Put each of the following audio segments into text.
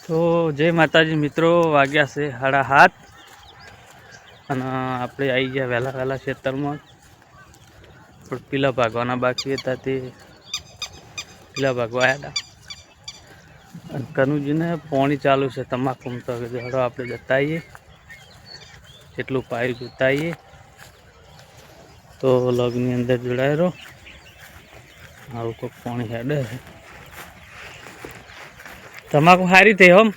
તો જય માતાજી મિત્રો, વાગ્યા છે 7:30 અને આપણે આવી ગયા વહેલા ખેતરમાં. પણ પીલા ભાગવાના બાકી હતા તે પીલા ભાગવા આવ્યા હતા. અને કનુજીને પાણી ચાલુ છે તમાકુ તો હળો આપણે જતા આવીએ, એટલું પાયું જોતા આવીએ. તો લગની અંદર જોડાય રહો, આવું કોઈક પાણી હેડે છે. તમાકુ સારી થઈ હોમ.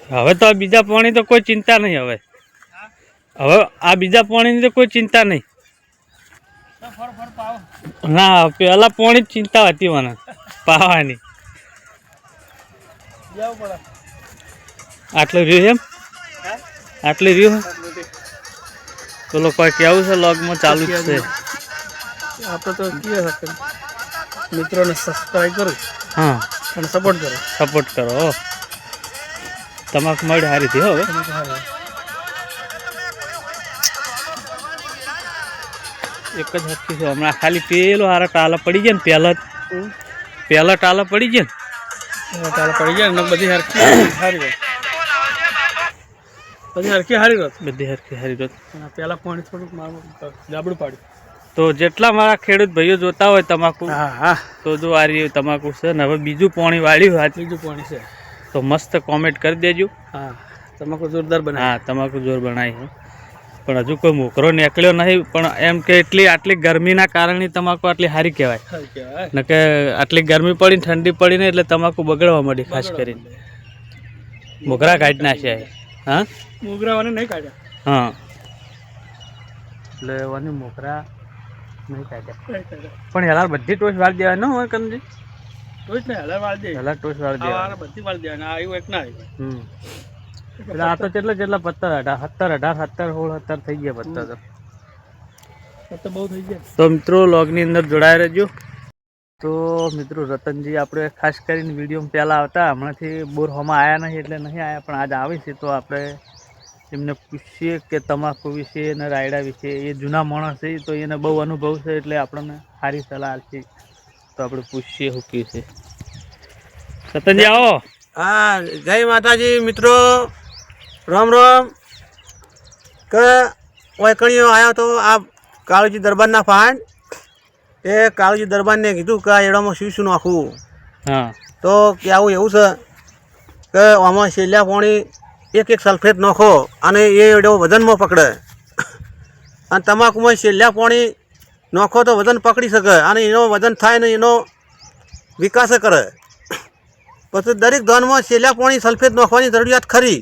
હવે તો આ બીજા પાણી તો કોઈ ચિંતા નહીં. હવે આ બીજા પાણીની તો કોઈ ચિંતા નહીં. ના, પેલા પાણી જ ચિંતા હતી મને પાવાની. આટલું રહ્યું એમ, આટલું રહ્યું. પેલો કોઈ કેવું છે લોગમાં ચાલુ જ છે. આપણે તો મિત્રોને સબસ્ક્રાઈબ કરો, હા, અને સપોર્ટ કરો. તમાકુ મળી સારી થઈ હવે. એક જ હરખી છે હમણાં. ખાલી પેલો હારા ટાલા પડી ગયા ને, પહેલા ટાલા પડી ગયા ને પડી જાય ને બધી હરખી સારી વાત. બધી હરખી સારી વાત. પહેલા પાણી થોડુંક જાબડું પાડ્યું. તો જેટલા મારા ખેડૂત ભાઈઓ જોતા હોય તમાકુ, હા, તો જો આ રહ્યું તમાકુ છે ને. હવે બીજું પાણી વાળ્યું, આ બીજું પાણી છે તો મસ્ત કોમેન્ટ કરી દેજો. હા, તમાકુ જોરદાર બનાવી. હા, તમાકુ જોર બનાવી છે. પણ હજુ કોઈ મોકરો નીકળ્યો નહીં. પણ એમ કે આટલી ગરમીના કારણે તમાકુ આટલી સારી કહેવાય ને. કે આટલી ગરમી પડી ને ઠંડી પડી ને એટલે તમાકુ બગડવા માંડી. ખાસ કરીને મોગરા કાઢી નાખ્યા. હા, મોગરાવાને નહીં કાઢ્યા. હા, એટલે વાની મોગરા નહીં કાઢ્યા. પણ હેલા બધી ટોચ વાળી દેવાય ન હોય કનજી? ટોચ ને હેલા વાળી દે. હેલા ટોચ વાળી દેવાય, બધી વાળી દેવાય. આવ્યું એક ના આવ્યું. એટલે આ તો કેટલા 17, 18, 16 થઈ ગયા પત્તા તો બહુ થઈ ગયા. તો મિત્રો લોગની અંદર જોડાઈ રહેજો. તો મિત્રો રતનજી આપણે ખાસ કરીને વિડીયોમાં પહેલાં આવતા, હમણાંથી બોરહોમાં આવ્યા નહીં એટલે નહીં આવ્યા. પણ આજ આવે છે તો આપણે એમને પૂછીએ કે તમાકુ વિશે અને રાયડા વિશે. એ જૂના માણસ છે તો એને બહુ અનુભવ છે એટલે આપણને સારી સલાહ આપશે. તો આપણે પૂછીએ શું કહે છે. રતનજી આવો. હા, જય માતાજી મિત્રો, રામ. કે ઓયકણીઓ આવ્યો તો આ કાળુજી દરબારના ફાંડ. એ કાળુજી દરબારને કીધું કે આ એડામાં શું નાખવું. હા, તો કે આવું એવું છે કે આમાં છેલ્લા પાણી એક સલ્ફેટ નાખો અને એ એડો વજનમાં પકડે. અને તમાકુમાં છેલ્લા પાણી નાખો તો વજન પકડી શકે અને એનો વજન થાય ને એનો વિકાસ કરે. પછી દરેક ધાનમાં છેલ્લા પાણી સલ્ફેટ નાખવાની જરૂરિયાત ખરી.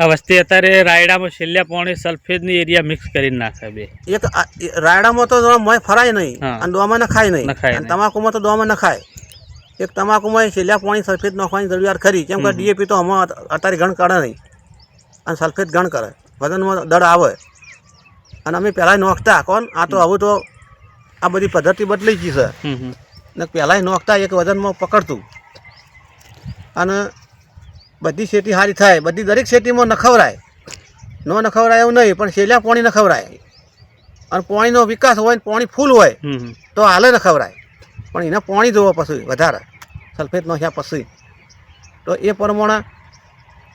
આ વસ્તી અત્યારે રાયડામાં છેલ્લા પાણી સલ્ફેટની એરિયા મિક્સ કરીને નાખે. બે એક રાયડામાં તો મોય ફરાય નહીં અને દોમાં નખાય નહીં. અને તમાકુમાં તો દોમાં નખાય. એક તમાકુમાં છેલ્લા પાણી સલ્ફેટ નાખવાની જરૂરિયાત ખરી. કેમ કે ડીએપી તો હમણાં અત્યારે ગણ કાઢે નહીં અને સલ્ફેટ ગણ કરે, વજનમાં દળ આવે. અને અમે પહેલાં નોખતા કોણ, આ તો હવે તો આ બધી પદ્ધતિ બદલાઈ ગઈ છે. ને પહેલાં નોખતા એક વજનમાં પકડતું અને બધી શેતી સારી થાય. બધી દરેક શેતીમાં નખવરાય, નખવરાય એવું નહીં, પણ છેલ્લા પાણી નખવરાય. અને પાણીનો વિકાસ હોય, પાણી ફૂલ હોય તો હાલે નખવરાય. પણ એને પાણી જોવો પછી વધારે સલ્ફેટ નાખ્યા પછી. તો એ પ્રમાણે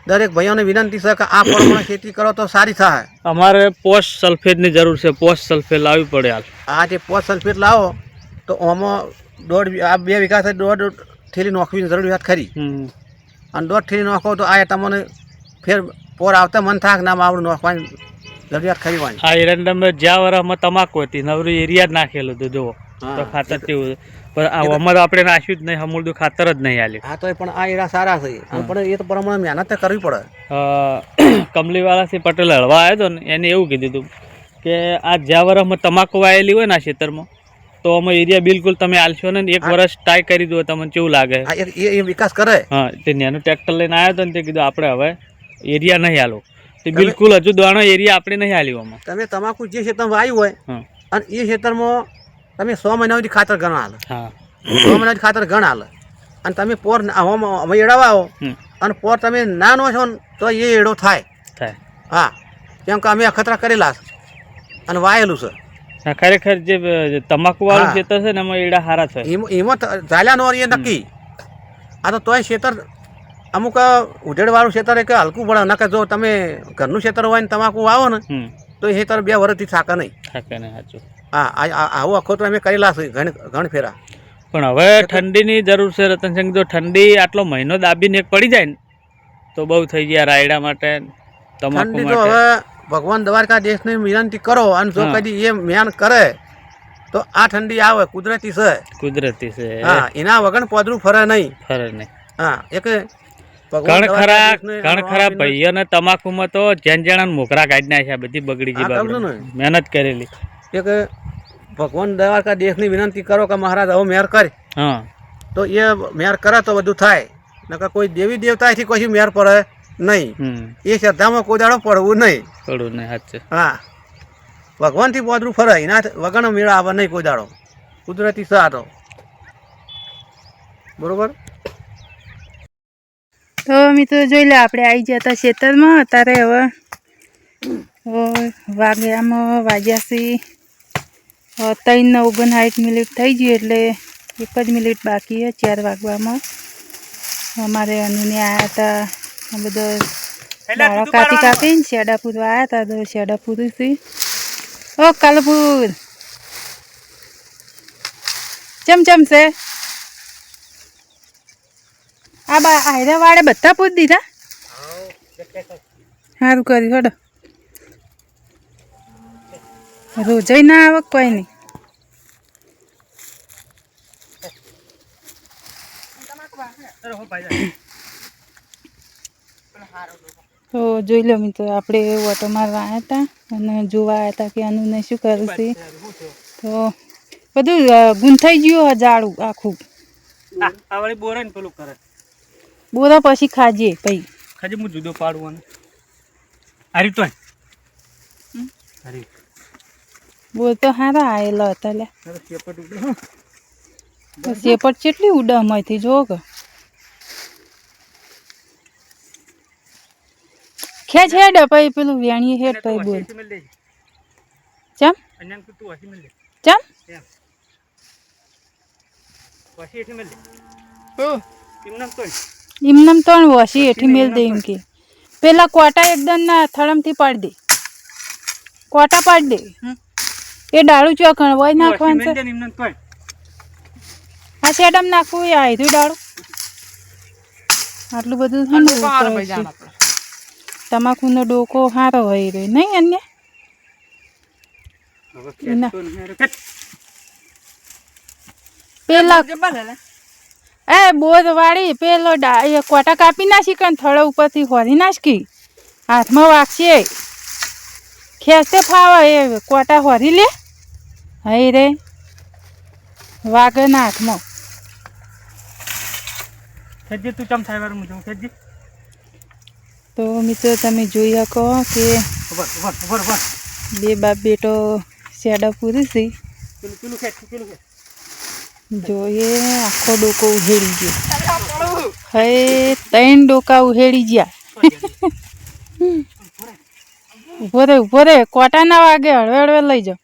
દરેક ભાઈઓને વિનંતી છે કે આ પ્રમાણે ખેતી કરો તો સારી થાય. અમારે પોસ્ટ સલ્ફેટની જરૂર છે. પોસ્ટ સલ્ફેટ લાવવી પડે હાલ. આ જે પોસ્ટ સલ્ફેટ લાવો તો આમાં 2 વીઘા થાય 1.5 થેલી નાખવાની જરૂરિયાત ખરી. અને 1.5 થેલી નાખો તો આ તમને ફેર પોર આવતા મન થાક ના આવડું નાખવાની જરૂરિયાત ખરી હોય. આ એરંડમ જ્યાં વરામાં તમાકુ હતી નવરું એરિયા જ નાખેલું હતું. જુઓ તો ખાતર કેવું. પણ આ અમારે આપણે નાખ્યું જ નહીં, હમુલદું ખાતર જ નહીં હાલ્યું. હા, તો પણ આ એરા સારા છે. પણ એ તો પ્રમાણે મહેનત કરવી પડે. કમલીવાલાથી પટેલ હળવા આવ્યો હતો ને, એને એવું કીધું હતું કે આ જ્યાં વરામાં તમાકુ વાયેલી હોય ને આ ખેતરમાં, તો અમે એરિયા બિલકુલ તમે આલશો ને 1 વર્ષ ટ્રાય કરી દો, તમને કેવું લાગે. એ વિકાસ કરે. હા, તે નાનું ટ્રેક્ટર લઈને આવ્યો હતો ને તે કીધું આપણે હવે એરિયા નહીં હાલો. તે બિલકુલ હજુ દોણો એરિયા આપણે નહીં હાલ્યું. આમાં તમે તમાકુ જે ખેતરમાં વાવ્યું હોય અને એ ખેતરમાં તમે 100 મહિના સુધી ખાતર ગણ હાલે. હા, 100 મહિના ખાતર ગણ હાલે. અને તમે પોર અમે એડાવા આવો અને પોર તમે ના નો છો ને તો એ એડો થાય. હા, કેમ કે અમે અખતરા કરેલા છે અને વાયેલું છે. ખરેખર જે તમાકુ વાળું ખેતર છે ને એમાં એડા સારા છે. એમાં ચાલ્યા નો એ નક્કી. આ તો તોય ખેતર અમુક ઉધેડવાળું ખેતર કે હલકું પડે નકર જો તમે ઘરનું ખેતર હોય ને તમાકુ વાવો ને તો એ ખેતર 2 વર્ષથી થાકે નહીં. સાચું. હા આવું આખો તો અમે કરેલા છે ઘણ ફેરા. પણ હવે ઠંડીની જરૂર છે રતનસિંહ. જો ઠંડી આટલો મહિનો દાબીને એક પડી જાય ને તો બહુ થઈ ગયા રાયડા માટે તમાકુ માટે. હવે ભગવાન દ્વારકાધીશને વિનંતી કરો અને જો કદી એ મહેનત કરે તો આ ઠંડી આવે. કુદરતી છે. હા એના વગર પોદરું ફરે નહીં. હા એક ઘણ ખરા ભાઈઓને તમાકુમાં તો જેણ મોકરા કાઢી નાખ્યા. બધી બગડી ગઈ મહેનત કરેલી. એક ભગવાન દ્વારકાધીશની વિનંતી કરો કે મહારાજ હવે મેર કરે. હા તો એ મેર કરે તો બધું થાય. નકર કોઈ દેવી દેવતાથી કશું મેર પડે નહીં. એ શ્રદ્ધામાં કોઈ દાડો પડવું નહીં. હા ભગવાનથી પોદરું ફરે એના વગરનો મેળ આવે નહીં કોઈ દાડો. કુદરતી છે આ તો. બરોબર. તો મિત્રો જોઈ લે આપણે આવી ગયા હતા ખેતરમાં. અત્યારે હવે વાગ્યા છે 3:59 મિનિટ થઈ ગઈ. એટલે 1 જ મિનિટ બાકી છે 4 વાગવામાં. અમારે અનુને આવ્યા હતા બધો દાળો કાપીને શેડા પૂરવા આવ્યા હતા. તો શેડા પૂરું છે. ઓ કાલપુર ચમચમ છે. આ આયરા વાળે બધા પૂરી દીધા. સારું કર્યું. હડો રોજઈ ના આવક કોઈ નહીં. તો જોઈ લો મિત્રો આપણે ઓટો મારવા આવ્યા હતા અને જોવા આવ્યા હતા કે આનું શું કરું છે. તો બધું ગૂંથાઈ ગયું જાડું આખું. બોરા પછી ખાજે ભાઈ. હું જુદો પાડું. બોર તો સારા આવેલા હતા. લે શેપટ કેટલી ઉડામાંથી જો કે ખેંચ હેડ પછી પેલું વેણી હેડ પછી બોલ. ચમ એમનામ તો વસી એઠી મેલ દે. એમ કે પેલા કોટા એકદમ ના થળમથી પાડી દે. કોટા પાડી દે. એ ડાળું ચોકણ હોય નાખવાનું છે. આ શેડમ નાખવું એ આયરું ડાળું. આટલું બધું તમાકુનો ડોકો સારો હોય રહ્યો નહીં. અન્ય પેલા બોર વાળી પેલો કોટા કાપી નાખી કણ થળો ઉપરથી હોરી નાખી. હાથમાં વાગશે ખેંચતે ફાવે એ કોટા હોરી લે. હઈ રે વાગે ના હાથમાં. તો મિત્રો તમે જોઈ શકો કે 2 બાપ બેટો શેડા પૂરી છે. જોઈએ આખો ડોકો ઉહેડી ગયો. હે 3 ડોકા ઉહેડી ગયા. ઉભો રે કોટા ના વાગે. હળવે હળવે લઈ જાઓ.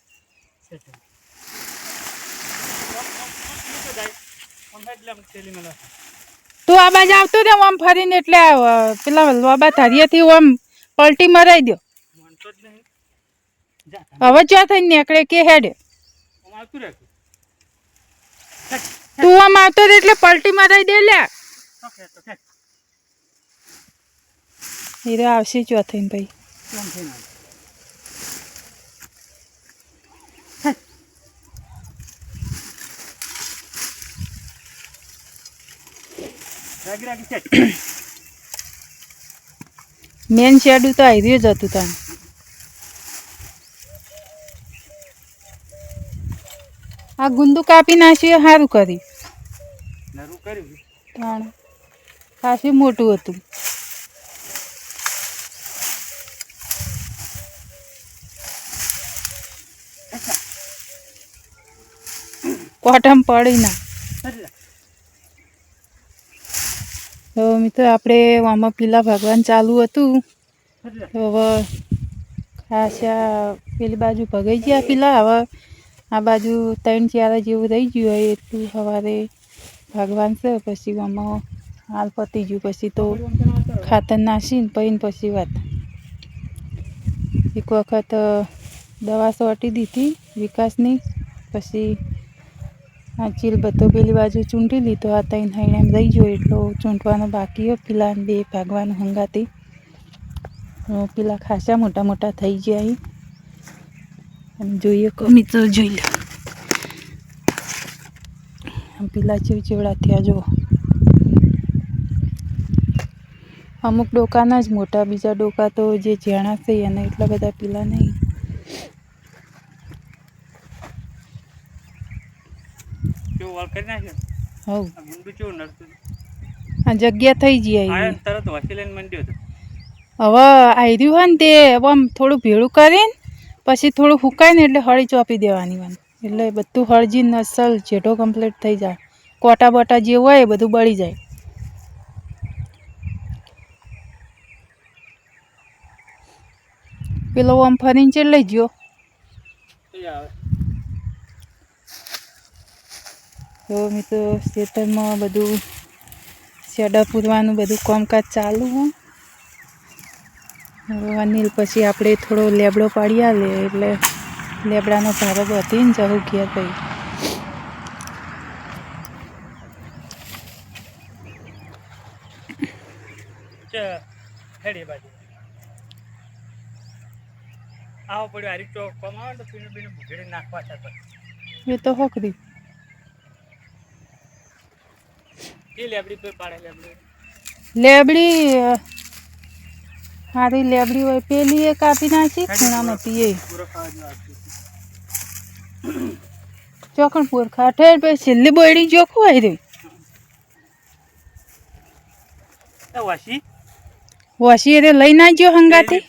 તું આ બાજુ આવતો રે આમ ફરીને. એટલે પેલા લોબા ધારિયાથી આમ પલટી મરાઈ દો. હવે ચા થઈને નીકળે કે હેડે. તું આમ આવતો રે એટલે પલટી મરાઈ દે. લે હીરો આવશે ચો થઈને ભાઈ. મેન શેડું તો આવી જ હતું. તાણ આ ગુંદુ કાપી નાખ્યું. સારું કર્યું. તાણ ખાસું મોટું હતું. કોટમ પડી ના. તો મિત્રો આપણે આમાં પેલા ભગવાન ચાલુ હતું. તો હવે ખાસા પેલી બાજુ ભગાઈ ગયા પેલા. હવે આ બાજુ 3-4 જેવું રહી ગયું હોય એટલું સવારે ભગવાન છે, પછી આમાં હાલ પતી ગયું, પછી તો ખાતર નાખીને પછી વાત. એક વખત દવા સોટી દીધી વિકાસની, પછી આ ચીલ બધો પેલી બાજુ ચૂંટી લીધો. આ 3 હાઈને એમ રહી ગયો એટલો ચૂંટવાનો બાકી હોય. પેલા 2 ભાગવાનું હંગાતી પેલા ખાસા મોટા મોટા થઈ ગયા અહીં. અને જોઈએ કમી તો જોઈ લે પેલા ચીવડા થયા જો. અમુક ડોકાના જ મોટા, બીજા ડોકા તો જે ઝાણા છે એને એટલા બધા પેલા નહીં. આ જગ્યા થઈ ગઈ હવે આવી રહ્યું હોય ને તે આમ થોડું ભેળું કરીને પછી થોડું ફૂકાય ને એટલે હળી ચોપી દેવાની હોય, એટલે બધું હળજી નસલ જેઠો કમ્પ્લીટ થઈ જાય. કોટા બોટા જે હોય એ બધું બળી જાય. પેલો આમ ફરીને ચેડ લઈ ગયો. તો મિત્રો ખેતરમાં બધું શેડા પૂરવાનું બધું કામકાજ ચાલુ હોય. હવે અનિલ પછી આપણે થોડો લેબડો પાડી આલે એટલે લેબડાનો ભારો બધીને જવું ઘેર ભાઈ. એ તો હોકરી લેબડી સારી લેબડી હોય પેલી એ કાપી નાખી ખૂણામાંથી એ ચોકણ પૂર ખાઠે પછી છેલ્લી બોયડી જોખું આવી રહી. વસી એ લઈ ના ગયો હંગાથી.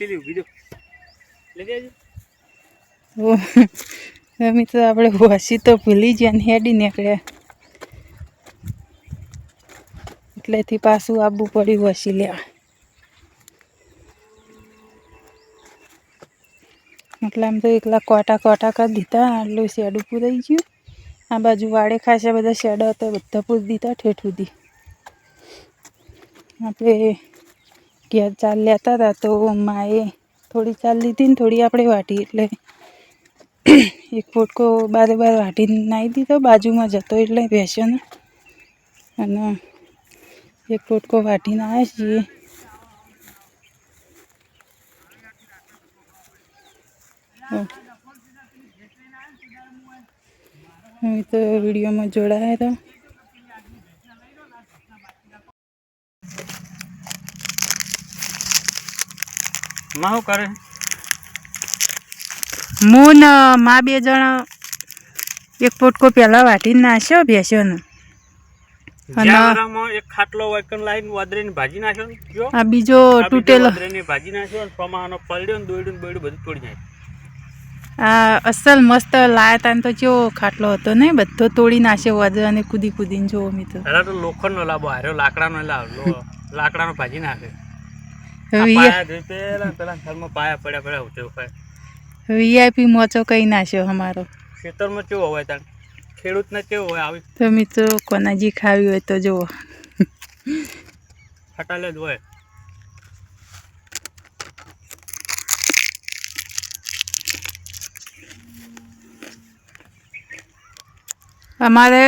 મિત્રો આપણે વસી તો ભૂલી ગયા ને હેડી નીકળ્યા એટલેથી પાછું આવવું પડ્યું વસી લેવા. એટલે આમ તો એકલા કોટા કરી દીધા. આટલું શેડું પૂરાઈ ગયું. આ બાજુ વાડે ખાસા બધા શેડા હતા, બધા પૂરી દીધા ઠેઠ સુધી. આપણે ઘેર ચાલ લેતા હતા તો માએ થોડી ચાલ લીધી ને થોડી આપણે વાટી, એટલે એક ફોટકો બારે વાટીને નાહી દીધો. બાજુમાં જતો એટલે બેસ્યો ને, અને એક ફોટકો વાટીને આવ્યા છીએ. હવે તો વિડીયોમાં જોડાયા હતા. શું કરે હું ને માં 2 જણા એક પોટકો પહેલા વાટીને નાખ્યો બેસ્યો. એક ખાટલો વાકન લાઈન વાદરીની ભાજી નાખ્યો. આ બીજો તૂટેલો વાદરીની ભાજી નાખ્યો ને પ્રમાણનો પલડ્યો ને દોડ્યું ને બધું તોડી નાખ્યું. આ અસલ મસ્ત લાયા તા તો કેવો ખાટલો હતો ને, બધો તોડી નાખ્યો વાદરાને કૂદીને જોવો મિત્રો. પેલા તો લોખંડનો લાંબો હાર્યો, લાકડાનો લાકડાનો ભાજી નાખે. વીઆઈપી મોચો કઈ નાખ્યો અમારો. ખેતરમાં કેવો હોય તાર ખેડૂતને કેવો હોય આવી. તો મિત્રો કોનાજી ખાવી હોય તો જુઓ ફટાલે જ હોય. અમારે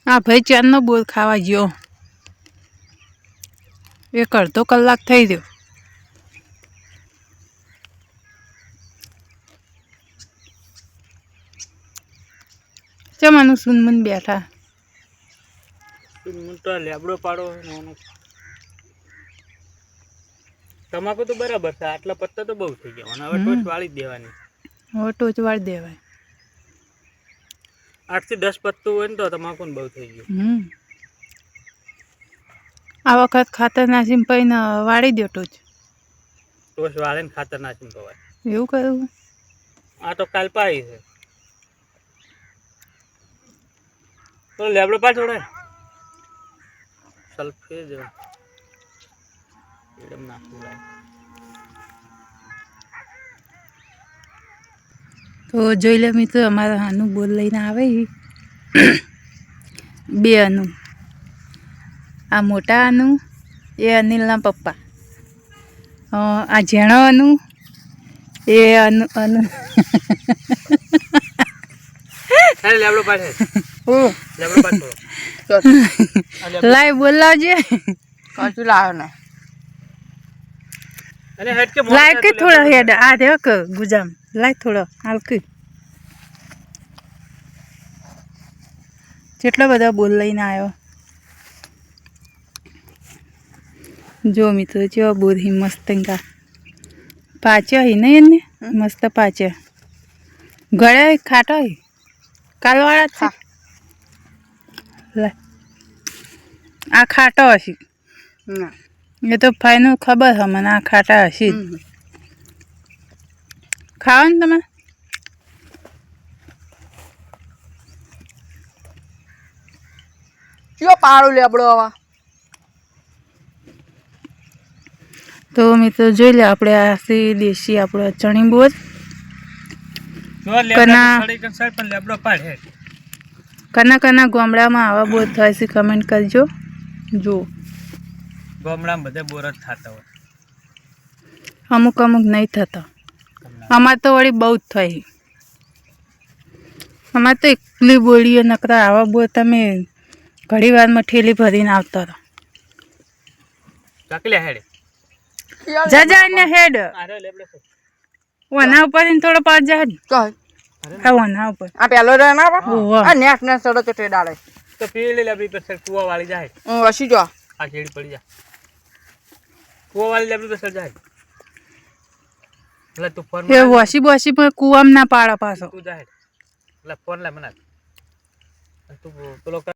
આ ભાઈ ચારનો બોર ખાવા ગયો. 1 અડધો કલાક થઈ ગયો. ચમાનું સુનમુન બેઠા. સુનમુન તો લેબડો પાડો. તમાકુ તો બરાબર છે, આટલા પત્તા તો બહુ થઈ ગયા. હવે ટોચ વાળી જ દેવાની. હવે ટોચ વાળી દેવાય. 8 થી 10 પત્તું હોય ને તો તમાકુ બહુ થઈ ગયું. આ વખત ખાતર નાસીને પૈને વાળી દો ટોચ. ટોચ વાળે ને ખાતર નાસીને પવાય એવું કર્યું. આ તો કાલ પાઈ છે તો લેબડો પા છોડે સલ્ફેજ એકદમ નાખવું લાગે. તો જોઈ લે મિત્રો અમારા અનુ બોલ લઈને આવે બે અનુ આ મોટા અનુ એ અનિલના પપ્પા આ ઝેણો અનુ એ અનુ અનુ લાય બોલાવજે કશું લાવ્યો ને લાય કે થોડો હેડ આ દેખ ગુજામ લાય થોડો હાલકી કેટલો બધો બોલ લઈને આવ્યો જો મિત્રો જેવો બોરી મસ્ત પાચ્યો હી નહીં એને મસ્ત પાચ્યો ગળે ખાટો હી કાલવાળા છે આ ખાટો હશે એ તો ફાઈનું ખબર છે મને આ ખાટા હશે ખાઓ ને તમે કયો પાડો લેબડો આવા તો મિત્રો જોઈ લે આપણે આ દેશી આપણો ચણી બોર કના કના ગામડામાં આવા બોર થાય છે કમેન્ટ કરજો જો ગામડામાં બધે બોર જ થતા હોય અમુક અમુક નહીં થતા અમારે તો વળી બહુ જ થાય અમારે તો એકલી બોલીઓ નકરા આવા બોર તમે ઘણી વારમાં ઠેલી ભરીને આવતા રહો જા ને હેડ વના ઉપર થોડો પાસ જા હા વના ઉપર આ પેલો રે ના આ નેટ ને સડો તો ટે ડાળે તો પીળી લેબડી પર કુવા વાળી જાય વસી જો આ છેડી પડી જા કુવા વાળી લેબડી પર જાય એટલે તું ફોન એ વસી બસી પણ કુવામ ના પાડા પાછો તું જાય એટલે ફોન લે મને તું પેલો